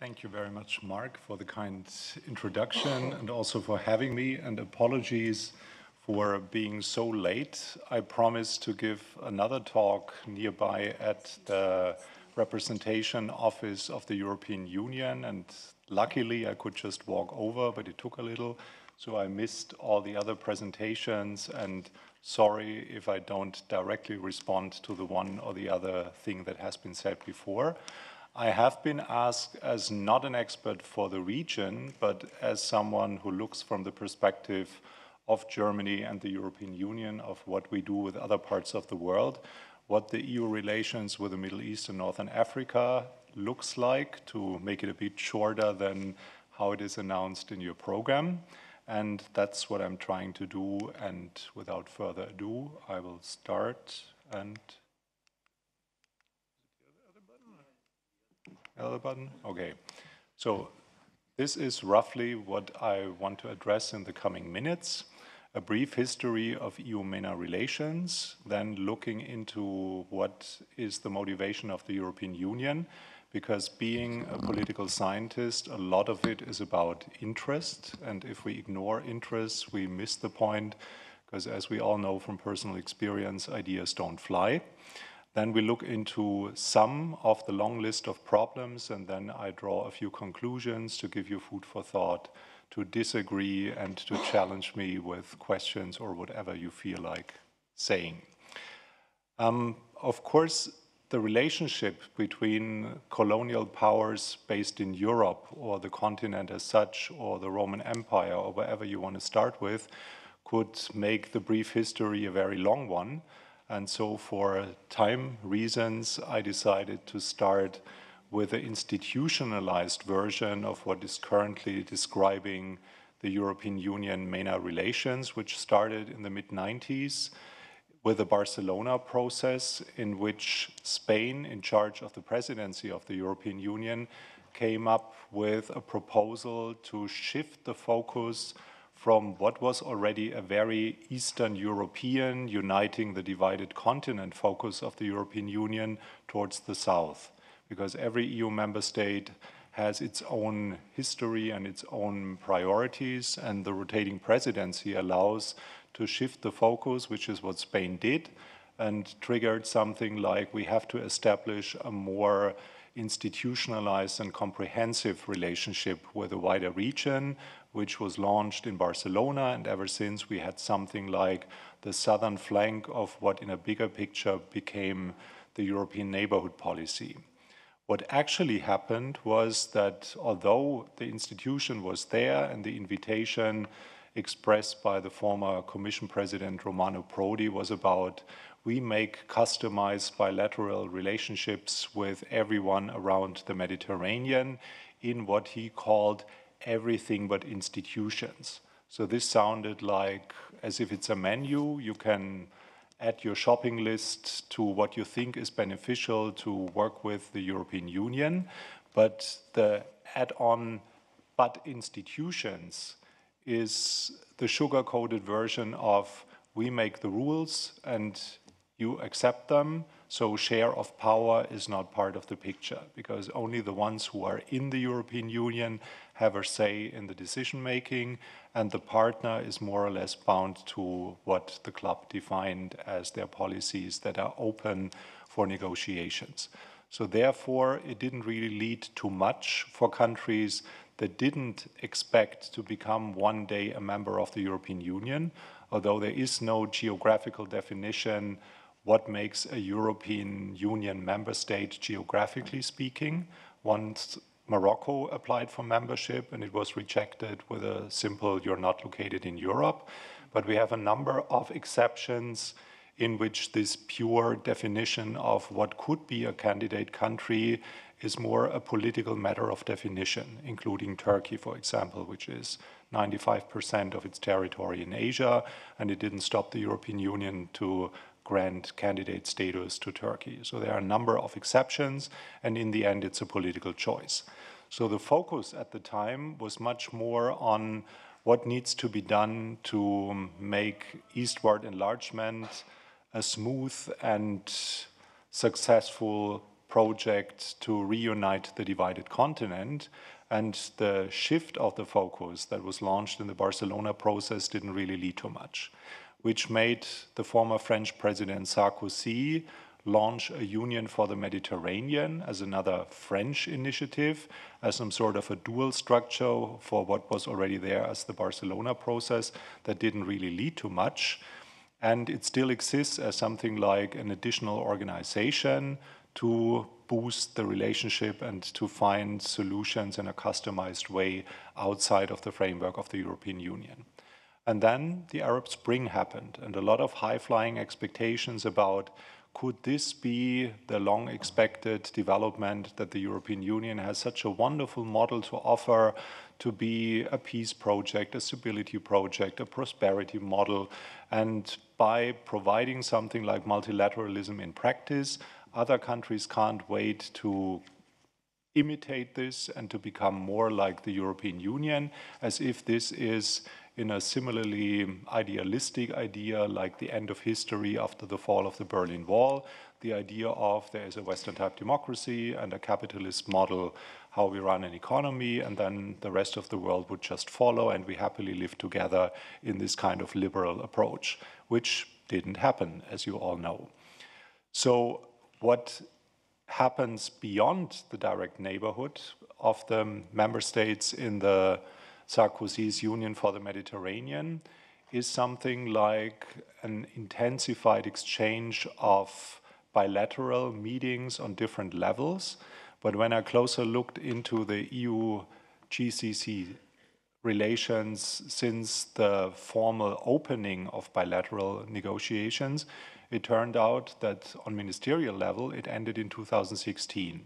Thank you very much, Mark, for the kind introduction and also for having me, and apologies for being so late. I promised to give another talk nearby at the representation office of the European Union, and luckily I could just walk over, but it took a little, so I missed all the other presentations, and sorry if I don't directly respond to the one or the other thing that has been said before. I have been asked as not an expert for the region, but as someone who looks from the perspective of Germany and the European Union of what we do with other parts of the world, what the EU relations with the Middle East and Northern Africa looks like, to make it a bit shorter than how it is announced in your program. And that's what I'm trying to do. And without further ado, I will start. And other button? Okay. So this is roughly what I want to address in the coming minutes. A brief history of EU-MENA relations, then looking into what is the motivation of the European Union, because being a political scientist, a lot of it is about interest, and if we ignore interest, we miss the point, because as we all know from personal experience, ideas don't fly. Then we look into some of the long list of problems, and then I draw a few conclusions to give you food for thought, to disagree and to challenge me with questions or whatever you feel like saying. Of course, the relationship between colonial powers based in Europe or the continent as such, or the Roman Empire, or wherever you want to start with, could make the brief history a very long one. And so for time reasons, I decided to start with an institutionalized version of what is currently describing the European Union-MENA relations, which started in the mid-90s with the Barcelona process, in which Spain, in charge of the presidency of the European Union, came up with a proposal to shift the focus from what was already a very Eastern European, uniting the divided continent focus of the European Union towards the South. Because every EU member state has its own history and its own priorities, and the rotating presidency allows to shift the focus, which is what Spain did, and triggered something like we have to establish a more institutionalized and comprehensive relationship with a wider region, which was launched in Barcelona, and ever since we had something like the southern flank of what in a bigger picture became the European neighborhood policy. What actually happened was that although the institution was there and the invitation expressed by the former Commission President Romano Prodi was about we make customized bilateral relationships with everyone around the Mediterranean in what he called everything but institutions. So this sounded like as if it's a menu. You can add your shopping list to what you think is beneficial to work with the European Union, but the add-on but institutions is the sugar-coated version of we make the rules and you accept them, so share of power is not part of the picture, because only the ones who are in the European Union have a say in the decision-making, and the partner is more or less bound to what the club defined as their policies that are open for negotiations. So therefore, it didn't really lead to much for countries that didn't expect to become one day a member of the European Union, although there is no geographical definition what makes a European Union member state geographically speaking. Once Morocco applied for membership and it was rejected with a simple "you're not located in Europe." But we have a number of exceptions in which this pure definition of what could be a candidate country is more a political matter of definition, including Turkey, for example, which is 95% of its territory in Asia, and it didn't stop the European Union to grant candidate status to Turkey. So there are a number of exceptions, and in the end, it's a political choice. So the focus at the time was much more on what needs to be done to make eastward enlargement a smooth and successful project to reunite the divided continent. And the shift of the focus that was launched in the Barcelona process didn't really lead to much, which made the former French President Sarkozy launch a Union for the Mediterranean as another French initiative, as some sort of a dual structure for what was already there as the Barcelona process that didn't really lead to much. And it still exists as something like an additional organization to boost the relationship and to find solutions in a customized way outside of the framework of the European Union. And then the Arab Spring happened, and a lot of high-flying expectations about could this be the long-expected development that the European Union has such a wonderful model to offer, to be a peace project, a stability project, a prosperity model. And by providing something like multilateralism in practice, other countries can't wait to imitate this and to become more like the European Union, as if this is in a similarly idealistic idea like the end of history after the fall of the Berlin Wall, the idea of there is a Western-type democracy and a capitalist model, how we run an economy, and then the rest of the world would just follow and we happily live together in this kind of liberal approach, which didn't happen, as you all know. So what happens beyond the direct neighborhood of the member states in the Sarkozy's Union for the Mediterranean is something like an intensified exchange of bilateral meetings on different levels. But when I closer looked into the EU-GCC relations since the formal opening of bilateral negotiations, it turned out that on ministerial level, it ended in 2016.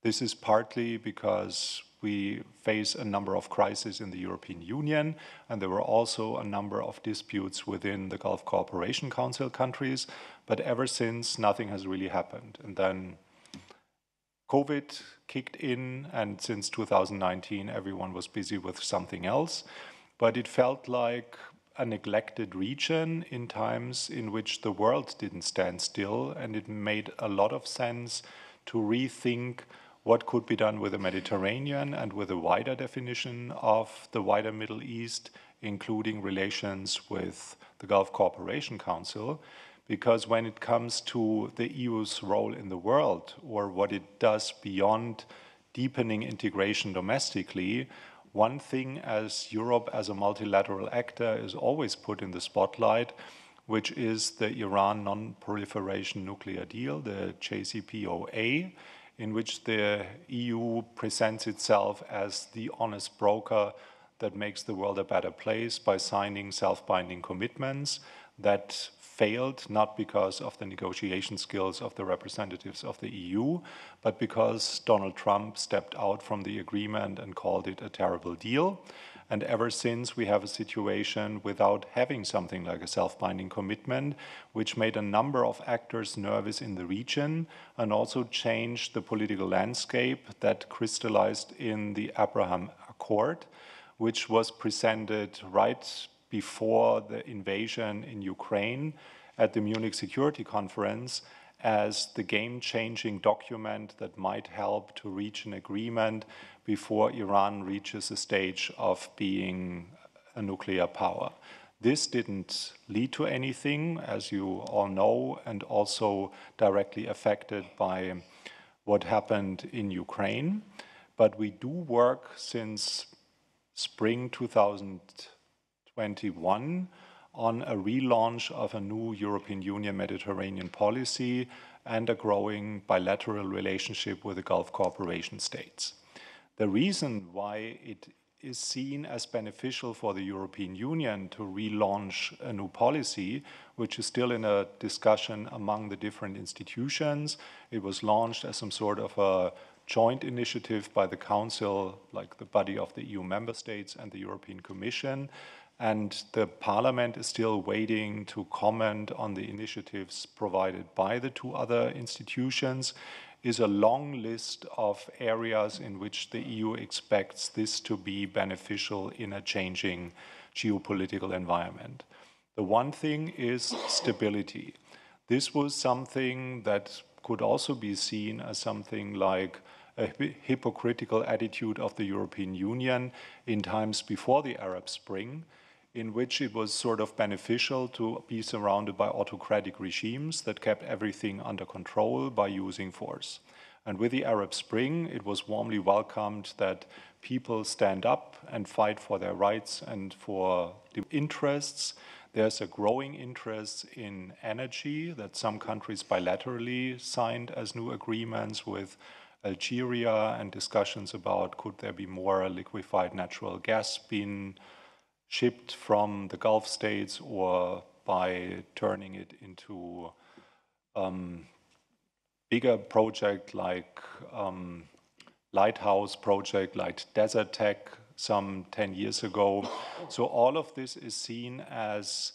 This is partly because we face a number of crises in the European Union, and there were also a number of disputes within the Gulf Cooperation Council countries, but ever since, nothing has really happened. And then COVID kicked in, and since 2019, everyone was busy with something else. But it felt like a neglected region in times in which the world didn't stand still, and it made a lot of sense to rethink what could be done with the Mediterranean and with a wider definition of the wider Middle East, including relations with the Gulf Cooperation Council. Because when it comes to the EU's role in the world, or what it does beyond deepening integration domestically, one thing as Europe as a multilateral actor is always put in the spotlight, which is the Iran non-proliferation nuclear deal, the JCPOA, in which the EU presents itself as the honest broker that makes the world a better place by signing self-binding commitments that failed not because of the negotiation skills of the representatives of the EU, but because Donald Trump stepped out from the agreement and called it a terrible deal. And ever since, we have a situation without having something like a self-binding commitment, which made a number of actors nervous in the region and also changed the political landscape that crystallized in the Abraham Accord, which was presented right before the invasion in Ukraine at the Munich Security Conference as the game-changing document that might help to reach an agreement before Iran reaches a stage of being a nuclear power. This didn't lead to anything, as you all know, and also directly affected by what happened in Ukraine. But we do work since spring 2021 on a relaunch of a new European Union Mediterranean policy and a growing bilateral relationship with the Gulf Cooperation states. The reason why it is seen as beneficial for the European Union to relaunch a new policy, which is still in a discussion among the different institutions. It was launched as some sort of a joint initiative by the Council, like the body of the EU member states and the European Commission. And the Parliament is still waiting to comment on the initiatives provided by the two other institutions, is a long list of areas in which the EU expects this to be beneficial in a changing geopolitical environment. The one thing is stability. This was something that could also be seen as something like a hypocritical attitude of the European Union in times before the Arab Spring, in which it was sort of beneficial to be surrounded by autocratic regimes that kept everything under control by using force. And with the Arab Spring, it was warmly welcomed that people stand up and fight for their rights and for the interests. There's a growing interest in energy that some countries bilaterally signed as new agreements with Algeria, and discussions about could there be more liquefied natural gas being shipped from the Gulf states, or by turning it into bigger project like lighthouse project like Desert Tech some 10 years ago. So all of this is seen as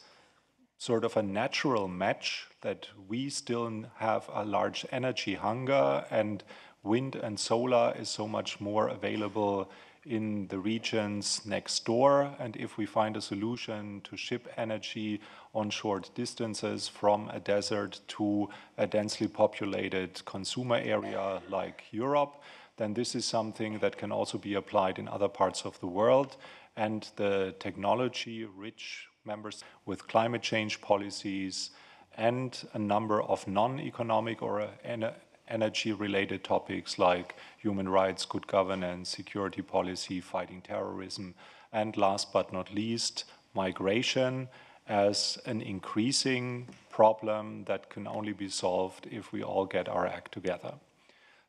sort of a natural match, that we still have a large energy hunger, and wind and solar is so much more available in the regions next door. And if we find a solution to ship energy on short distances from a desert to a densely populated consumer area like Europe, then this is something that can also be applied in other parts of the world. And the technology-rich members with climate change policies and a number of non-economic or energy-related topics like human rights, good governance, security policy, fighting terrorism, and last but not least, migration as an increasing problem that can only be solved if we all get our act together.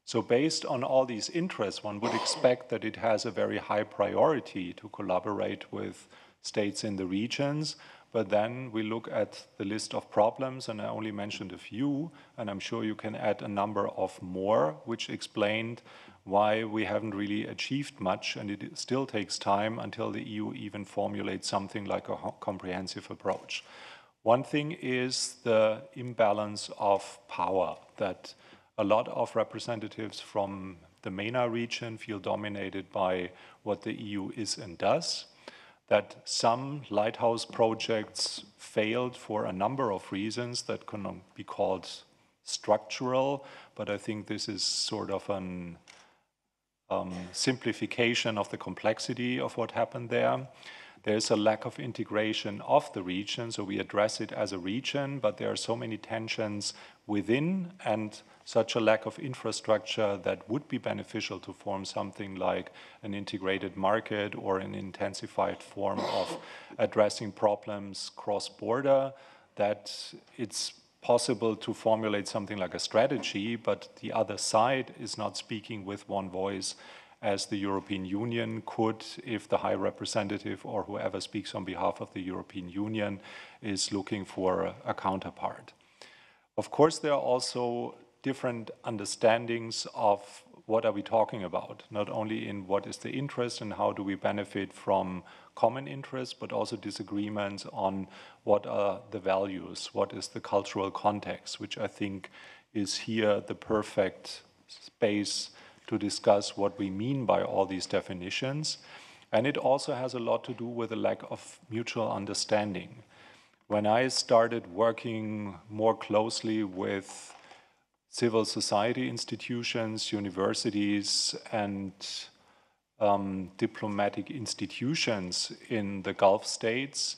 So based on all these interests, one would expect that it has a very high priority to collaborate with states in the regions. But then we look at the list of problems, and I only mentioned a few, and I'm sure you can add a number of more, which explained why we haven't really achieved much, and it still takes time until the EU even formulates something like a comprehensive approach. One thing is the imbalance of power, that a lot of representatives from the MENA region feel dominated by what the EU is and does, that some lighthouse projects failed for a number of reasons that can be called structural, but I think this is sort of an simplification of the complexity of what happened there. There's a lack of integration of the region, so we address it as a region, but there are so many tensions within, and such a lack of infrastructure that would be beneficial to form something like an integrated market or an intensified form of addressing problems cross-border, that it's possible to formulate something like a strategy, but the other side is not speaking with one voice as the European Union could if the High Representative or whoever speaks on behalf of the European Union is looking for a counterpart. Of course, there are also different understandings of what are we talking about, not only in what is the interest and how do we benefit from common interests, but also disagreements on what are the values, what is the cultural context, which I think is here the perfect space to discuss what we mean by all these definitions. And it also has a lot to do with a lack of mutual understanding. When I started working more closely with civil society institutions, universities, and diplomatic institutions in the Gulf states,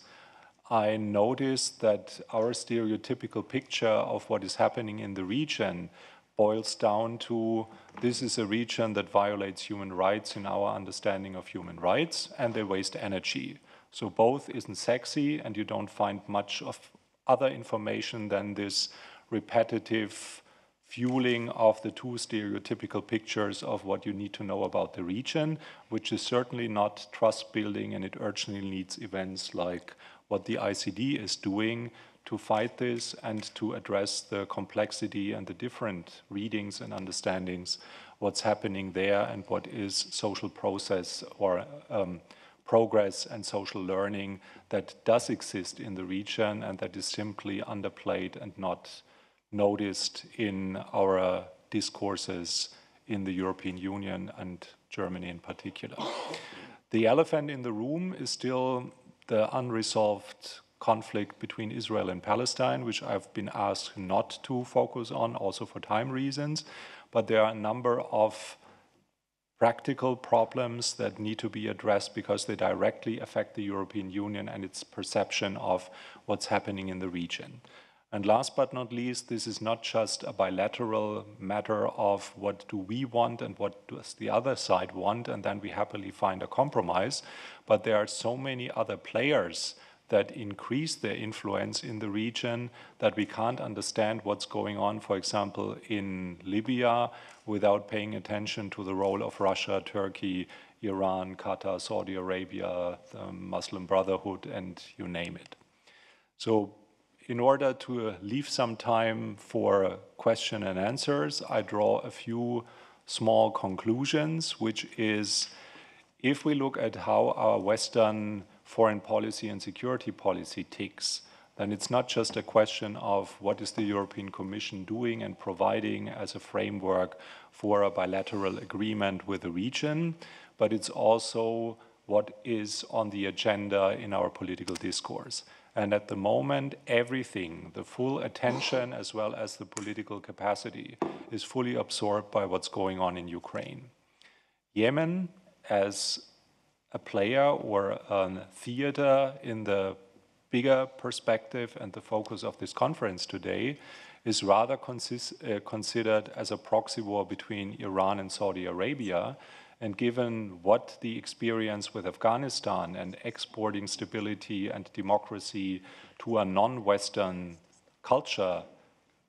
I noticed that our stereotypical picture of what is happening in the region boils down to this is a region that violates human rights in our understanding of human rights, and they waste energy. So both isn't sexy, and you don't find much of other information than this repetitive fueling of the two stereotypical pictures of what you need to know about the region, which is certainly not trust building, and it urgently needs events like what the ICD is doing to fight this and to address the complexity and the different readings and understandings, what's happening there and what is social process or progress and social learning that does exist in the region and that is simply underplayed and not noticed in our discourses in the European Union and Germany in particular. The elephant in the room is still the unresolved conflict between Israel and Palestine, which I've been asked not to focus on, also for time reasons. But there are a number of practical problems that need to be addressed because they directly affect the European Union and its perception of what's happening in the region. And last but not least, this is not just a bilateral matter of what do we want and what does the other side want, and then we happily find a compromise, but there are so many other players that increase their influence in the region that we can't understand what's going on, for example, in Libya, without paying attention to the role of Russia, Turkey, Iran, Qatar, Saudi Arabia, the Muslim Brotherhood, and you name it. So in order to leave some time for question and answers, I draw a few small conclusions, which is, if we look at how our Western foreign policy and security policy ticks, then it's not just a question of what is the European Commission doing and providing as a framework for a bilateral agreement with the region, but it's also what is on the agenda in our political discourse. And at the moment, everything, the full attention as well as the political capacity, is fully absorbed by what's going on in Ukraine. Yemen, as a player or a theater in the bigger perspective and the focus of this conference today, is rather considered as a proxy war between Iran and Saudi Arabia. And given what the experience with Afghanistan and exporting stability and democracy to a non-Western culture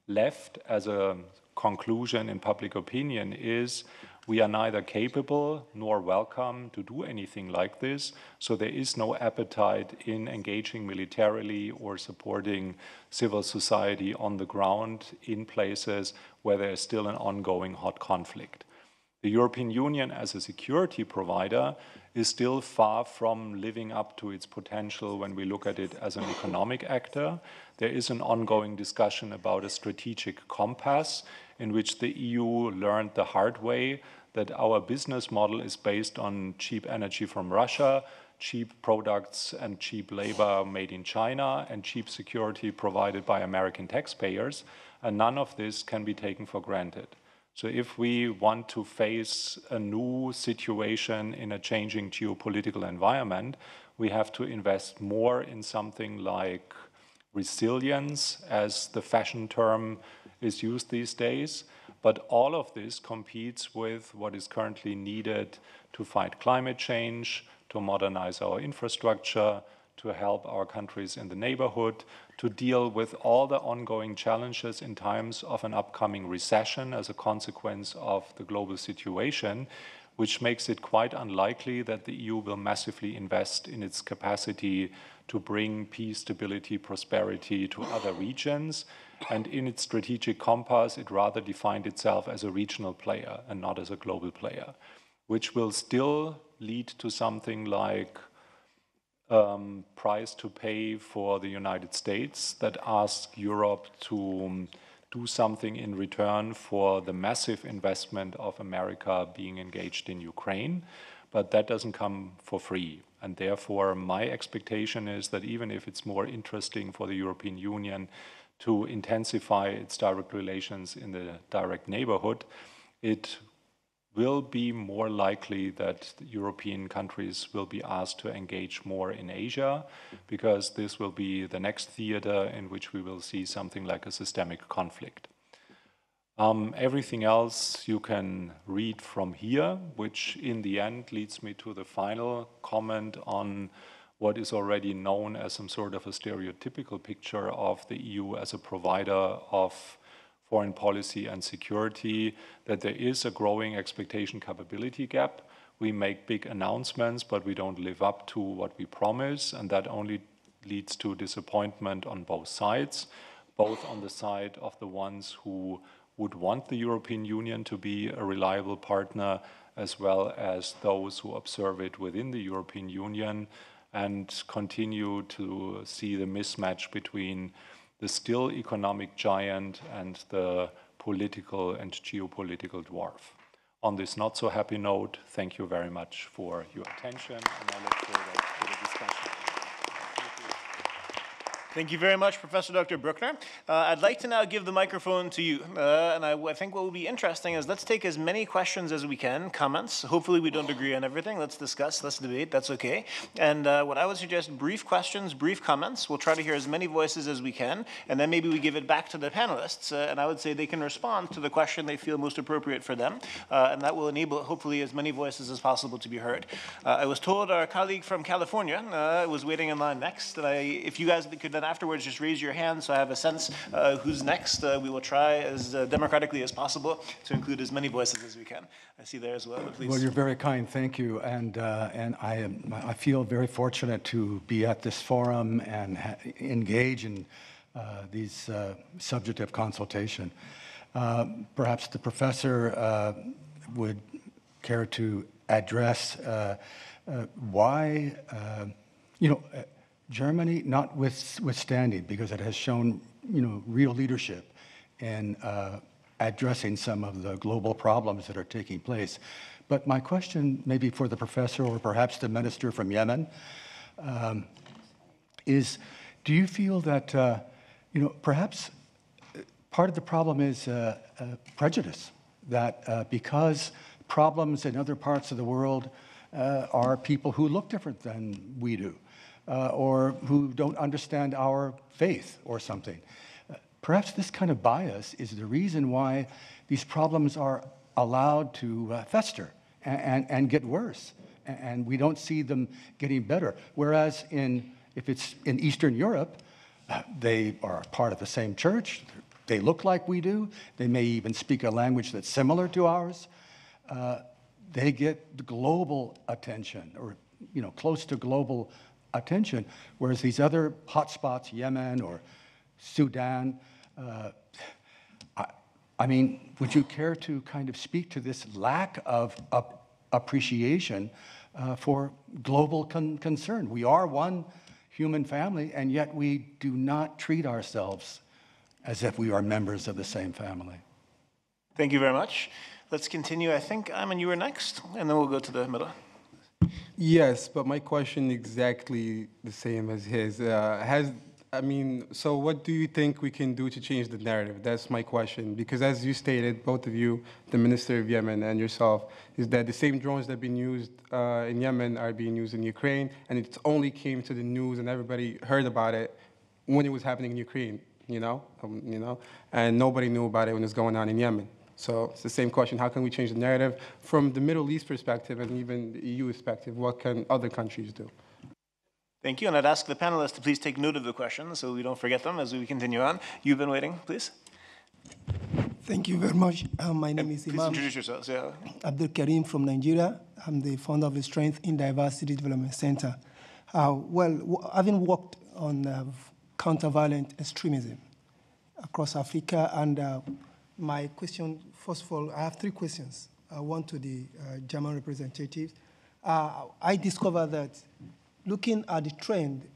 left as a conclusion in public opinion is, we are neither capable nor welcome to do anything like this, so there is no appetite in engaging militarily or supporting civil society on the ground in places where there is still an ongoing hot conflict. The European Union as a security provider is still far from living up to its potential when we look at it as an economic actor. There is an ongoing discussion about a strategic compass in which the EU learned the hard way that our business model is based on cheap energy from Russia, cheap products and cheap labor made in China, and cheap security provided by American taxpayers, and none of this can be taken for granted. So if we want to face a new situation in a changing geopolitical environment, we have to invest more in something like resilience, as the fashion term is used these days. But all of this competes with what is currently needed to fight climate change, to modernize our infrastructure, to help our countries in the neighborhood, to deal with all the ongoing challenges in times of an upcoming recession as a consequence of the global situation, which makes it quite unlikely that the EU will massively invest in its capacity to bring peace, stability, prosperity to other regions. And in its strategic compass, it rather defined itself as a regional player and not as a global player, which will still lead to something like price to pay for the United States that ask Europe to do something in return for the massive investment of America being engaged in Ukraine. But that doesn't come for free. And therefore, my expectation is that even if it's more interesting for the European Union to intensify its direct relations in the direct neighborhood, it will be more likely that European countries will be asked to engage more in Asia, because this will be the next theater in which we will see something like a systemic conflict. Everything else you can read from here, which in the end leads me to the final comment on what is already known as some sort of a stereotypical picture of the EU as a provider of foreign policy and security, that there is a growing expectation capability gap. We make big announcements, but we don't live up to what we promise, and that only leads to disappointment on both sides, both on the side of the ones who would want the European Union to be a reliable partner, as well as those who observe it within the European Union and continue to see the mismatch between the still economic giant and the political and geopolitical dwarf. On this not so happy note, thank you very much for your attention, and I look forward to the discussion. Thank you. Thank you very much, Professor Dr. Brückner. I'd like to now give the microphone to you. And I think what will be interesting is let's take as many questions as we can, comments. Hopefully we don't agree on everything. Let's discuss, let's debate, that's okay. And what I would suggest, brief questions, brief comments. We'll try to hear as many voices as we can, and then maybe we give it back to the panelists. And I would say they can respond to the question they feel most appropriate for them. And that will enable, hopefully, as many voices as possible to be heard. I was told our colleague from California was waiting in line next. And if you guys could then afterwards just raise your hand so I have a sense who's next. We will try as democratically as possible to include as many voices as we can. I see there as well, please. Well, you're very kind, thank you. And I feel very fortunate to be at this forum and engage in these subject of consultation. Perhaps the professor would care to address why, Germany, notwithstanding, because it has shown, real leadership in addressing some of the global problems that are taking place. But my question, maybe for the professor or perhaps the minister from Yemen, is: do you feel that, perhaps part of the problem is prejudice, that because problems in other parts of the world are people who look different than we do, or who don't understand our faith or something. Perhaps this kind of bias is the reason why these problems are allowed to fester and get worse, and we don't see them getting better. Whereas if it's in Eastern Europe, they are part of the same church, they look like we do, they may even speak a language that's similar to ours. They get global attention, or close to global attention, whereas these other hotspots, Yemen or Sudan, would you care to kind of speak to this lack of appreciation for global concern? We are one human family, and yet we do not treat ourselves as if we are members of the same family. Thank you very much. Let's continue. I think, Ayman, you were next, and then we'll go to the middle. Yes, but my question exactly the same as his. So what do you think we can do to change the narrative? That's my question. Because as you stated, both of you, the Minister of Yemen and yourself, is that the same drones that have been used in Yemen are being used in Ukraine, and it only came to the news and everybody heard about it when it was happening in Ukraine, and nobody knew about it when it was going on in Yemen. So it's the same question: how can we change the narrative from the Middle East perspective and even the EU perspective? What can other countries do? Thank you, and I'd ask the panelists to please take note of the questions so we don't forget them as we continue on. You've been waiting, please. Thank you very much. My name is Please Imam introduce yourselves. Yeah. Abdul Karim from Nigeria. I'm the founder of the Strength in Diversity Development Center. Having worked on counter-violent extremism across Africa, and my question, first of all, I have three questions. One to the German representative. I discovered that looking at the trend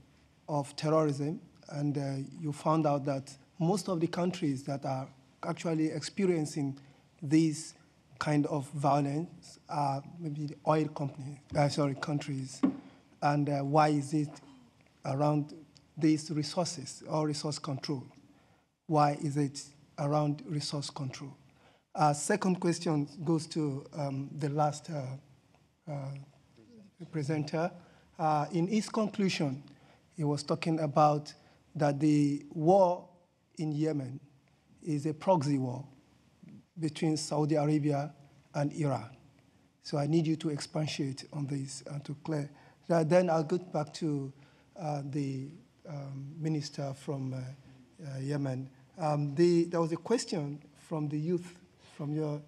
of terrorism, and you found out that most of the countries that are actually experiencing this kind of violence are maybe the oil countries. And why is it around these resources or resource control? Why is it around resource control? Second question goes to the last presenter. In his conclusion, he was talking about that the war in Yemen is a proxy war between Saudi Arabia and Iran. So I need you to expatiate on this and to clear. Then I'll go back to the minister from Yemen. There was a question from the youth to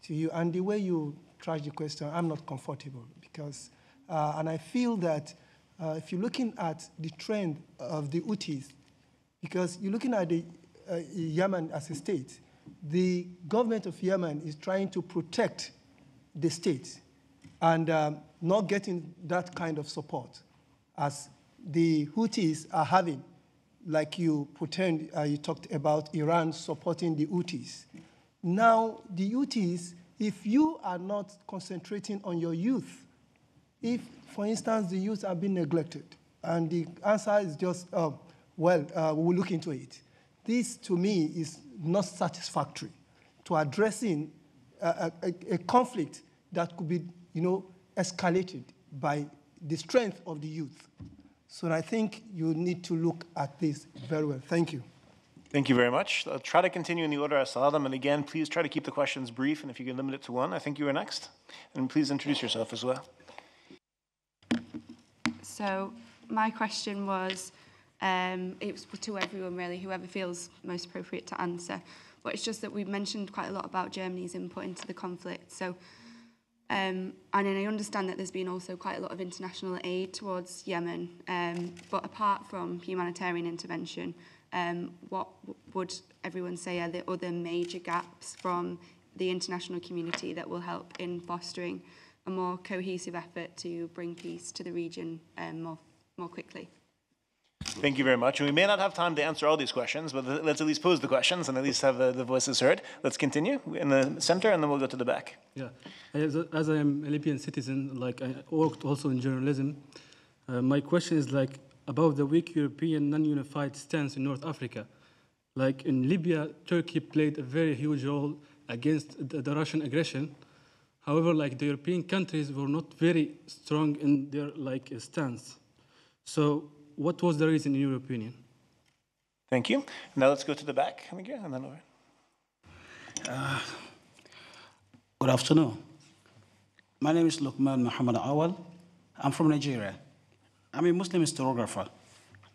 you, and the way you tried the question, I'm not comfortable because, and I feel that if you're looking at the trend of the Houthis, because you're looking at the Yemen as a state, the government of Yemen is trying to protect the state and not getting that kind of support as the Houthis are having. Like you pretend, you talked about Iran supporting the Houthis. Now, the Houthis, if you are not concentrating on your youth, if, for instance, the youth are being neglected, and the answer is just well, we will look into it. This, to me, is not satisfactory to addressing a conflict that could be, escalated by the strength of the youth. So I think you need to look at this very well. Thank you. Thank you very much. I'll try to continue in the order I saw them. And again, please try to keep the questions brief. And if you can limit it to one, I think you were next. And please introduce yourself as well. So my question was, it was to everyone really, whoever feels most appropriate to answer. But it's just that we've mentioned quite a lot about Germany's input into the conflict. So, and I understand that there's been also quite a lot of international aid towards Yemen. But apart from humanitarian intervention, what would everyone say are the other major gaps from the international community that will help in fostering a more cohesive effort to bring peace to the region more quickly? Thank you very much. And we may not have time to answer all these questions, but let's at least pose the questions and at least have the voices heard. Let's continue in the center, and then we'll go to the back. Yeah, as I am a Libyan citizen, like I worked also in journalism, my question is like about the weak European non-unified stance in North Africa. Like in Libya, Turkey played a very huge role against the Russian aggression. However, like the European countries were not very strong in their like stance. So what was the reason in your opinion? Thank you. Now let's go to the back again, and then over. Good afternoon. My name is Lukman Muhammad Awal. I'm from Nigeria. I'm a Muslim historiographer.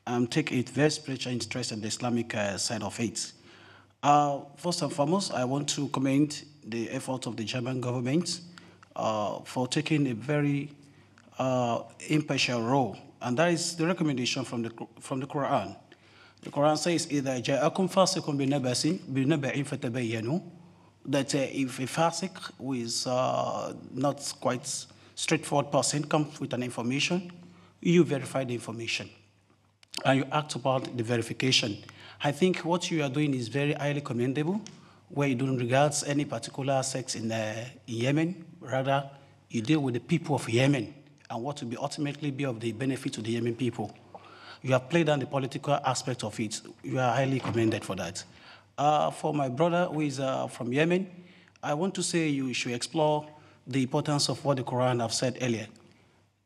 I take a very spiritual interest in the Islamic side of it. First and foremost, I want to commend the effort of the German government for taking a very impartial role, and that is the recommendation from the Quran. The Quran says, "Idha ja'akum fasiqun binaba'in fatabayyanu," that if a fasik who is not quite straightforward person comes with an information, you verify the information and you act about the verification. I think what you are doing is very highly commendable, where you don't regard any particular sex in Yemen. Rather, you deal with the people of Yemen and what will ultimately be of the benefit to the Yemen people. You have played on the political aspect of it. You are highly commended for that. For my brother who is from Yemen, I want to say you should explore the importance of what the Quran have said earlier.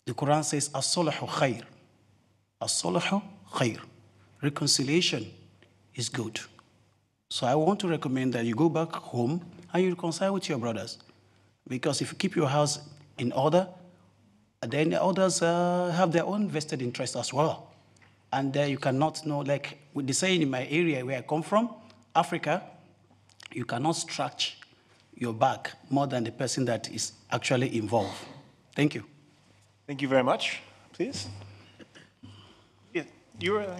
The Quran says, "As-sulhu khair." As-sulhu khair. Reconciliation is good. So I want to recommend that you go back home and you reconcile with your brothers. Because if you keep your house in order, then the others have their own vested interest as well. And you cannot know, like with the saying in my area where I come from, Africa, you cannot stretch your back more than the person that is actually involved. Thank you. Thank you very much. Please. Yeah, you were.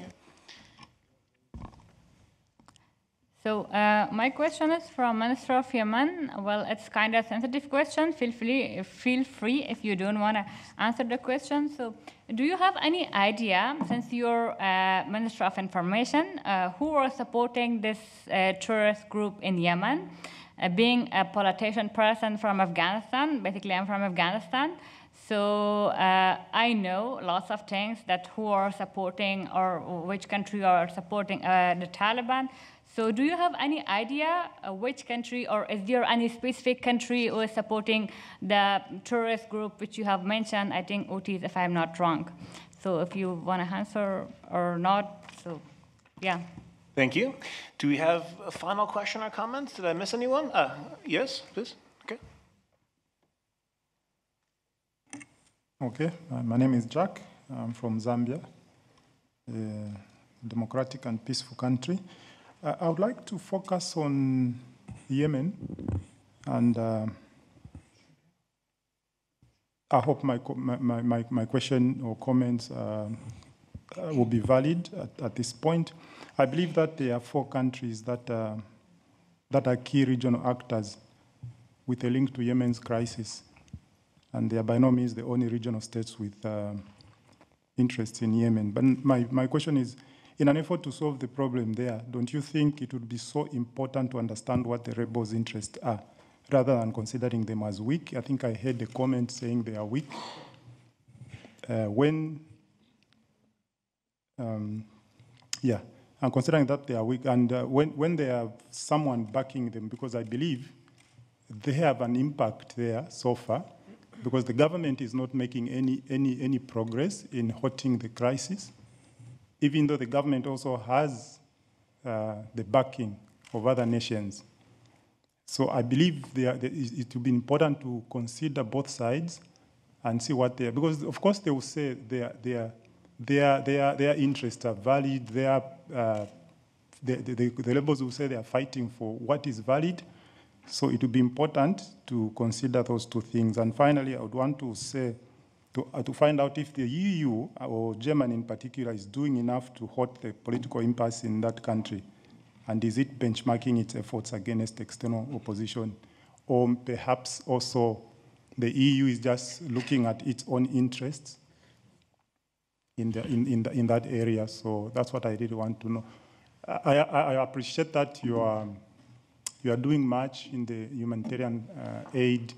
So my question is from Minister of Yemen. Well, it's kind of a sensitive question. Feel free if you don't want to answer the question. So do you have any idea, since you're Minister of Information, who are supporting this terrorist group in Yemen? Being a politician person from Afghanistan, basically I'm from Afghanistan. So I know lots of things that who are supporting or which country are supporting the Taliban. So do you have any idea which country, or is there any specific country who is supporting the terrorist group which you have mentioned? I think OTs, if I'm not wrong. So if you want to answer or not, so yeah. Thank you. Do we have a final question or comments? Did I miss anyone? Yes, please. Okay. Okay, my name is Jack. I'm from Zambia, a democratic and peaceful country. I would like to focus on Yemen, and I hope my question or comments will be valid at this point. I believe that there are 4 countries that are key regional actors with a link to Yemen's crisis, and they are by no means the only regional states with interests in Yemen. But my question is, in an effort to solve the problem there, don't you think it would be so important to understand what the rebels' interests are, rather than considering them as weak? I think I heard a comment saying they are weak. When Yeah, and considering that they are weak, and when they have someone backing them, because I believe they have an impact there so far, because the government is not making any progress in halting the crisis, even though the government also has the backing of other nations. So I believe it will be important to consider both sides and see what they are, because of course they will say their interests are valid. The rebels will say they are fighting for what is valid. So it will be important to consider those two things. And finally, I would want to say, to find out if the EU, or Germany in particular, is doing enough to halt the political impasse in that country. And is it benchmarking its efforts against external opposition? Or perhaps also the EU is just looking at its own interests in that area. So that's what I really want to know. I appreciate that you are doing much in the humanitarian aid,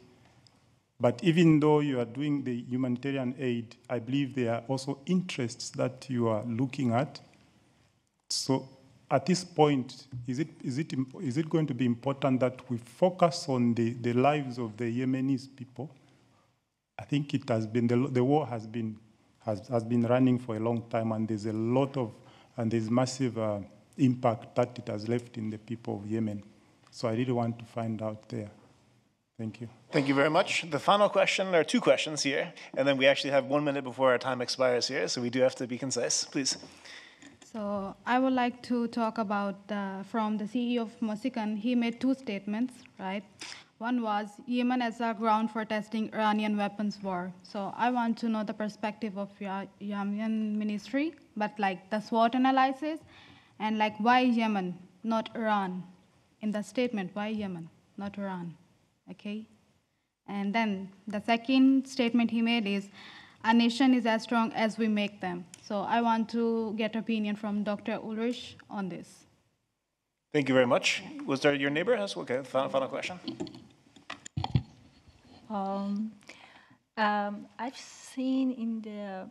but even though you are doing the humanitarian aid, I believe there are also interests that you are looking at. So at this point, is it going to be important that we focus on the lives of the Yemenis people? I think it has been, the war has been running for a long time, and there's there's massive impact that it has left in the people of Yemen. So I really want to find out there. Thank you. Thank you very much. The final question, there are two questions here, and then we actually have 1 minute before our time expires here, so we do have to be concise. Please. So I would like to talk about, from the CEO of Mosikan, he made two statements, right? One was Yemen as a ground for testing Iranian weapons war. So I want to know the perspective of Yemen ministry, but like the SWOT analysis, and like why Yemen, not Iran? In the statement, why Yemen, not Iran? Okay? And then the second statement he made is, a nation is as strong as we make them. So I want to get opinion from Dr. Ulrich on this. Thank you very much. Was there your neighbor? Okay, final question. I've seen in the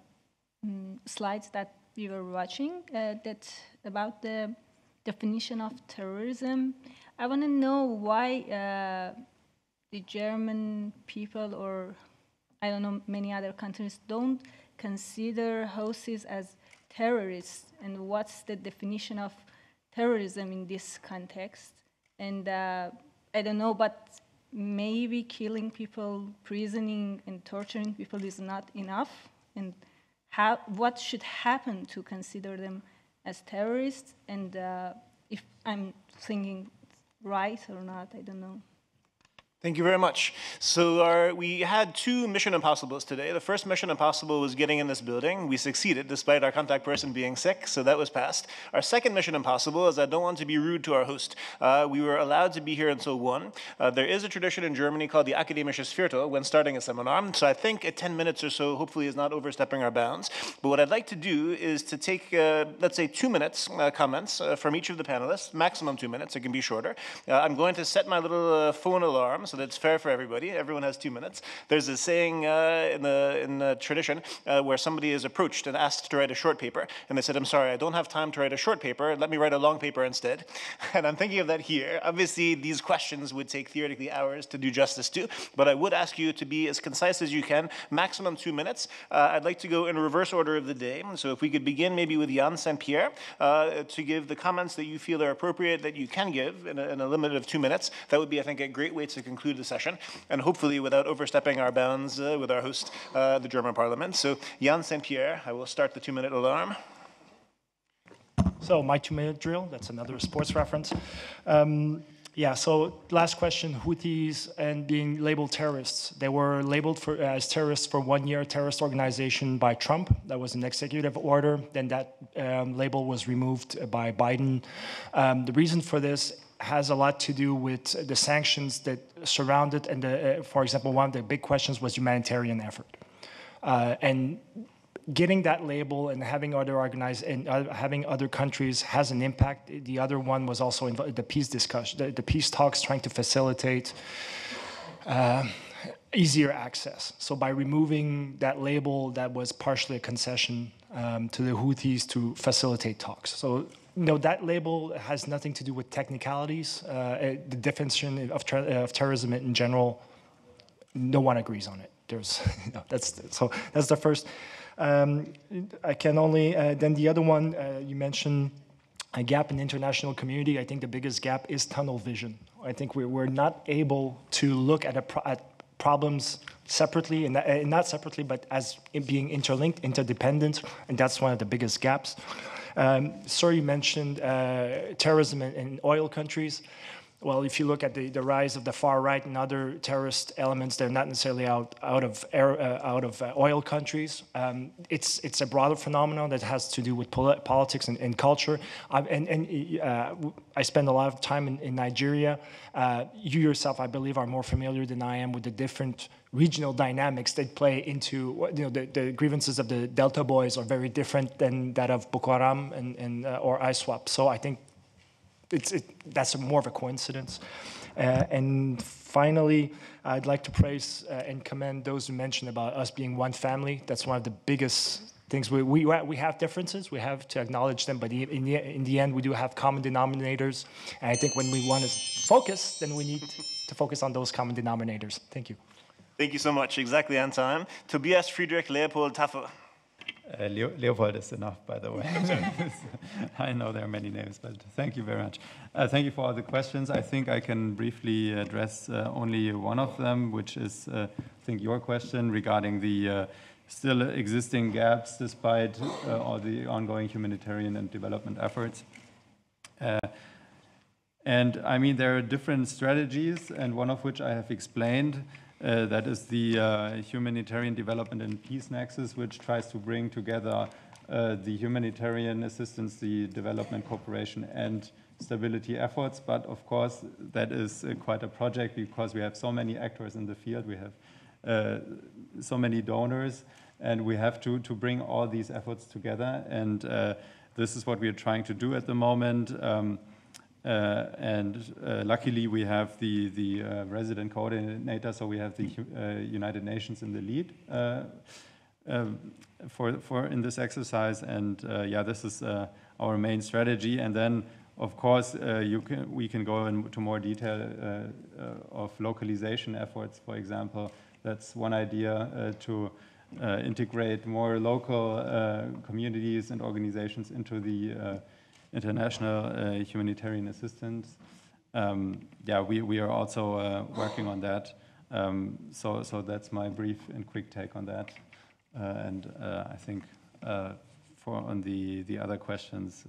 slides that we were watching that about the definition of terrorism. I want to know why the German people, or I don't know, many other countries don't consider Houthis as terrorists, and what's the definition of terrorism in this context? And I don't know, but maybe killing people, prisoning and torturing people is not enough, and what should happen to consider them as terrorists, and if I'm thinking right or not, I don't know. Thank you very much. So we had two Mission Impossibles today. The first Mission Impossible was getting in this building. We succeeded despite our contact person being sick, so that was passed. Our second Mission Impossible is I don't want to be rude to our host. We were allowed to be here until 1. There is a tradition in Germany called the Akademisches Viertel when starting a seminar, so I think 10 minutes or so hopefully is not overstepping our bounds. But what I'd like to do is to take, let's say, 2 minutes comments from each of the panelists, maximum 2 minutes, it can be shorter. I'm going to set my little phone alarm so that it's fair for everybody. Everyone has 2 minutes. There's a saying in the tradition where somebody is approached and asked to write a short paper, and they said, I'm sorry, I don't have time to write a short paper. Let me write a long paper instead. And I'm thinking of that here. Obviously, these questions would take theoretically hours to do justice to, but I would ask you to be as concise as you can, maximum 2 minutes. I'd like to go in reverse order of the day. So if we could begin maybe with Jan St. Pierre to give the comments that you feel are appropriate that you can give in a limit of 2 minutes. That would be, I think, a great way to conclude the session, and hopefully without overstepping our bounds with our host, the German Parliament. So Jan St. Pierre, I will start the 2-minute alarm. So my 2-minute drill, that's another sports reference. Yeah, so last question, Houthis and being labeled terrorists. They were labeled as terrorists for 1 year, terrorist organization by Trump. That was an executive order. Then that label was removed by Biden. The reason for this has a lot to do with the sanctions that surround it. And for example, one of the big questions was humanitarian effort. And getting that label and having having other countries has an impact. The other one was also in the peace discussion, the peace talks, trying to facilitate easier access. So by removing that label, that was partially a concession to the Houthis to facilitate talks. So, that label has nothing to do with technicalities. The definition of terrorism in general, no one agrees on it. That's the first. I can only, then the other one, you mentioned a gap in the international community. I think the biggest gap is tunnel vision. I think we're not able to look at problems separately, and not separately, but as being interlinked, interdependent, and that's one of the biggest gaps. Sir, you mentioned terrorism in oil countries. Well, if you look at the rise of the far right and other terrorist elements, they're not necessarily out of oil countries. It's a broader phenomenon that has to do with politics and culture. I spend a lot of time in Nigeria. You yourself, I believe, are more familiar than I am with the different regional dynamics that play into, the grievances of the Delta Boys are very different than that of Boko Haram or ISWAP. So I think that's more of a coincidence. And finally, I'd like to praise and commend those who mentioned about us being one family. That's one of the biggest things. We have differences. We have to acknowledge them. But in the end, we do have common denominators. And I think when we want to focus, then we need to focus on those common denominators. Thank you. Thank you so much. Exactly on time. Tobias Friedrich Leopold Tafel. Leopold is enough, by the way. I know there are many names, but thank you very much. Thank you for all the questions. I think I can briefly address only one of them, which is, I think, your question regarding the still existing gaps despite all the ongoing humanitarian and development efforts. And I mean, there are different strategies, and one of which I have explained. That is the humanitarian development and peace nexus, which tries to bring together the humanitarian assistance, the development cooperation, and stability efforts. But of course, that is quite a project because we have so many actors in the field. We have so many donors, and we have to bring all these efforts together. And this is what we are trying to do at the moment. Luckily, we have the resident coordinator, so we have the United Nations in the lead for in this exercise. And yeah, this is our main strategy. And then, of course, we can go into more detail of localization efforts. For example, that's one idea to integrate more local communities and organizations into the international humanitarian assistance. Yeah, we are also working on that. So that's my brief and quick take on that. I think on the other questions,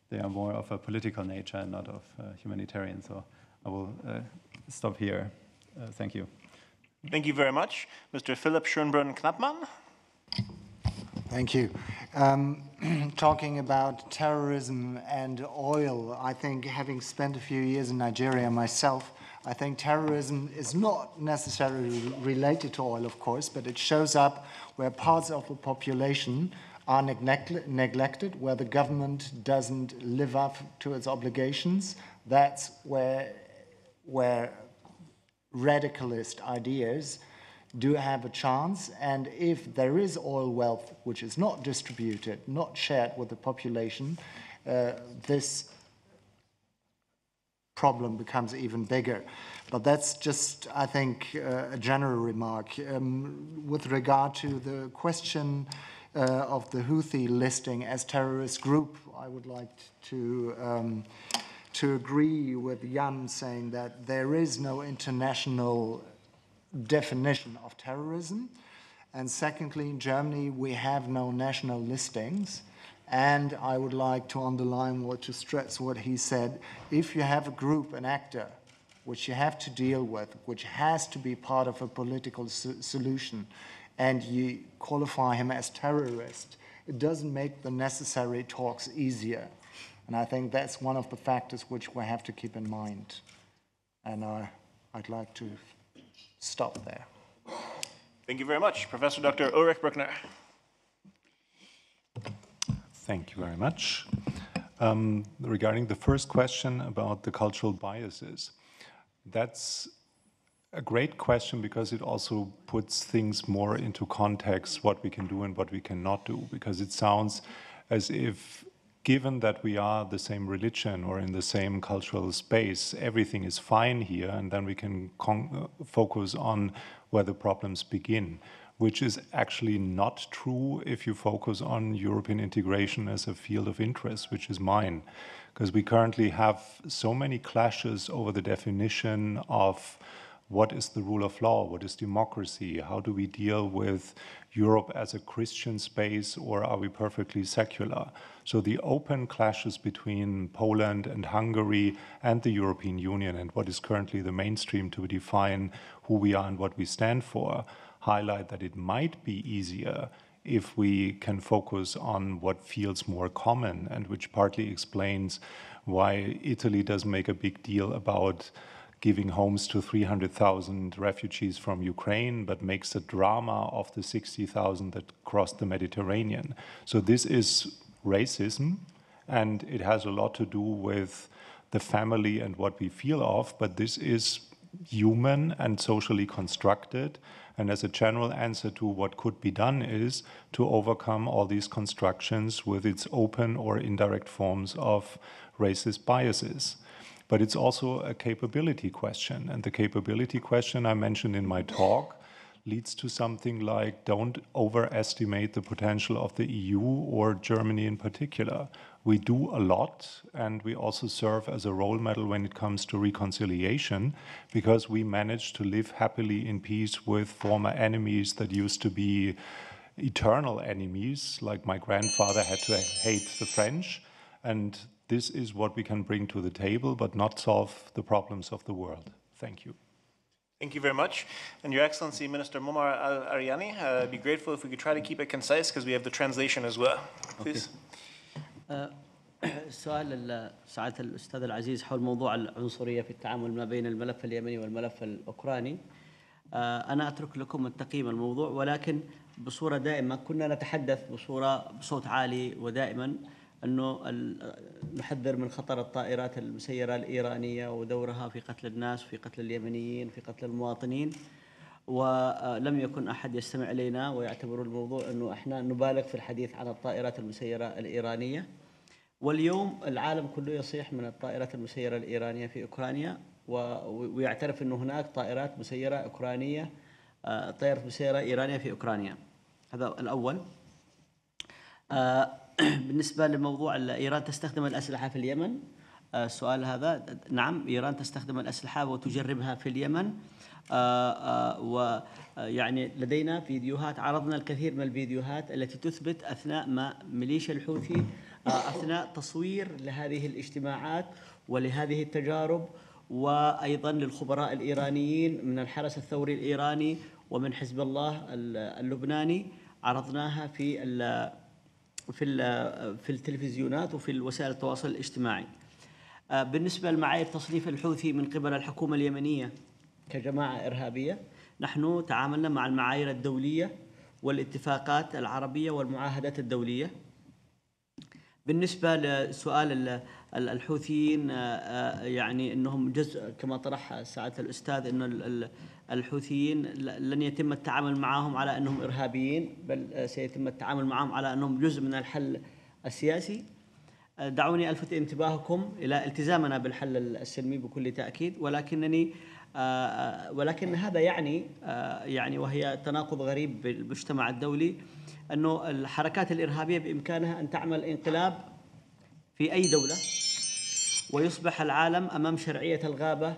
they are more of a political nature and not of humanitarian. So I will stop here. Thank you. Thank you very much. Mr. Philipp Schönbrunn-Knappmann. Thank you. Talking about terrorism and oil, I think having spent a few years in Nigeria myself, I think terrorism is not necessarily related to oil, of course, but it shows up where parts of the population are neglected, where the government doesn't live up to its obligations. That's where radicalist ideas do have a chance, and if there is oil wealth which is not distributed, not shared with the population, this problem becomes even bigger. But that's just, I think, a general remark. With regard to the question of the Houthi listing as terrorist group, I would like to agree with Jan saying that there is no international definition of terrorism. And secondly, in Germany, we have no national listings. And I would like to underline to stress what he said. If you have a group, an actor, which you have to deal with, which has to be part of a political solution, and you qualify him as terrorist, it doesn't make the necessary talks easier. And I think that's one of the factors which we have to keep in mind. And I'd like to stop there. Thank you very much. Professor Dr. Ulrich Brückner. Thank you very much. Regarding the first question about the cultural biases, that's a great question because it also puts things more into context, what we can do and what we cannot do, because it sounds as if, given that we are the same religion or in the same cultural space, everything is fine here, and then we can focus on where the problems begin, which is actually not true if you focus on European integration as a field of interest, which is mine. Because we currently have so many clashes over the definition of what is the rule of law, what is democracy, how do we deal with Europe as a Christian space, or are we perfectly secular? So the open clashes between Poland and Hungary and the European Union, and what is currently the mainstream to define who we are and what we stand for, highlight that it might be easier if we can focus on what feels more common, and which partly explains why Italy does make a big deal about giving homes to 300,000 refugees from Ukraine, but makes a drama of the 60,000 that crossed the Mediterranean. So this is racism, and it has a lot to do with the family and what we feel of, but this is human and socially constructed. And as a general answer to what could be done is to overcome all these constructions with its open or indirect forms of racist biases. But it's also a capability question. And the capability question I mentioned in my talk leads to something like, don't overestimate the potential of the EU or Germany in particular. We do a lot, and we also serve as a role model when it comes to reconciliation, because we managed to live happily in peace with former enemies that used to be eternal enemies, like my grandfather had to hate the French. And this is what we can bring to the table, but not solve the problems of the world. Thank you. Thank you very much. And Your Excellency, Minister Momar Al-Aryani, I'd be grateful if we could try to keep it concise because we have the translation as well. Please. سؤال سعادة الأستاذ العزيز حول موضوع العنصرية في التعامل ما بين الملف اليمني والملف الأوكراني. أنا أترك لكم التقييم الموضوع، ولكن بصورة دائمة كنا نتحدث بصوت عالي ودائما أنه نحذر من خطر الطائرات المسيرة الإيرانية ودورها في قتل الناس، في قتل اليمنيين، في قتل المواطنين، ولم يكن أحد يستمع إلينا ويعتبر الموضوع أنه إحنا نبالغ في الحديث عن الطائرات المسيرة الإيرانية. واليوم العالم كله يصيح من الطائرات المسيرة الإيرانية في أوكرانيا، ويعترف أنه هناك طائرات مسيرة أوكرانية، طائرات مسيرة إيرانية في أوكرانيا. هذا الأول. بالنسبة لموضوع إيران تستخدم الأسلحة في اليمن، السؤال هذا نعم، إيران تستخدم الأسلحة وتجربها في اليمن، ويعني لدينا فيديوهات، عرضنا الكثير من الفيديوهات التي تثبت أثناء ما ميليشيا الحوثي أثناء تصوير لهذه الاجتماعات ولهذه التجارب، وأيضا للخبراء الإيرانيين من الحرس الثوري الإيراني ومن حزب الله اللبناني، عرضناها في التلفزيونات وفي وسائل التواصل الاجتماعي. بالنسبة لمعايير تصنيف الحوثي من قبل الحكومة اليمنية كجماعة إرهابية، نحن تعاملنا مع المعايير الدولية والاتفاقات العربية والمعاهدات الدولية. بالنسبة لسؤال الحوثيين، يعني أنهم جزء كما طرح سعادة الأستاذ، أن الحوثيين لن يتم التعامل معهم على أنهم إرهابيين، بل سيتم التعامل معهم على أنهم جزء من الحل السياسي. دعوني ألفت انتباهكم إلى التزامنا بالحل السلمي بكل تأكيد، ولكن هذا يعني وهي تناقض غريب بالمجتمع الدولي، أنه الحركات الإرهابية بإمكانها أن تعمل انقلاب في أي دولة، ويصبح العالم أمام شرعية الغابة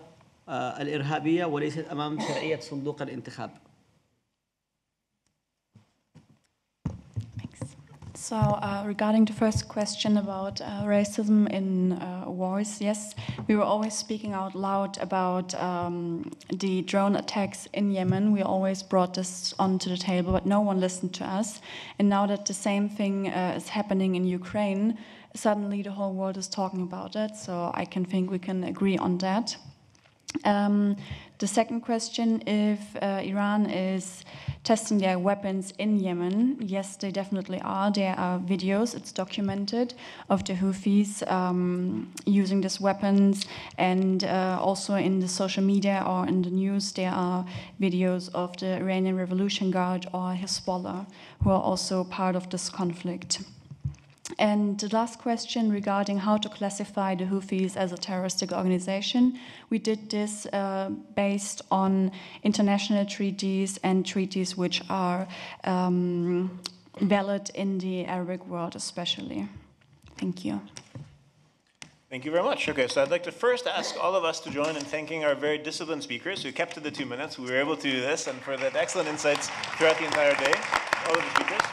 الإرهابية وليست أمام شرعية صندوق الانتخاب. So regarding the first question about racism in wars, yes, we were always speaking out loud about the drone attacks in Yemen. We always brought this onto the table, but no one listened to us. And now that the same thing is happening in Ukraine, suddenly the whole world is talking about it. So I can think we can agree on that. The second question, if Iran is testing their weapons in Yemen, yes, they definitely are. There are videos, it's documented, of the Houthis using these weapons, and also in the social media or in the news there are videos of the Iranian Revolution Guard or Hezbollah, who are also part of this conflict. And the last question regarding how to classify the Houthis as a terroristic organization, we did this based on international treaties and treaties which are valid in the Arabic world especially. Thank you. Thank you very much. Okay, so I'd like to first ask all of us to join in thanking our very disciplined speakers who kept to the 2 minutes. We were able to do this, and for that excellent insights throughout the entire day, all of the speakers.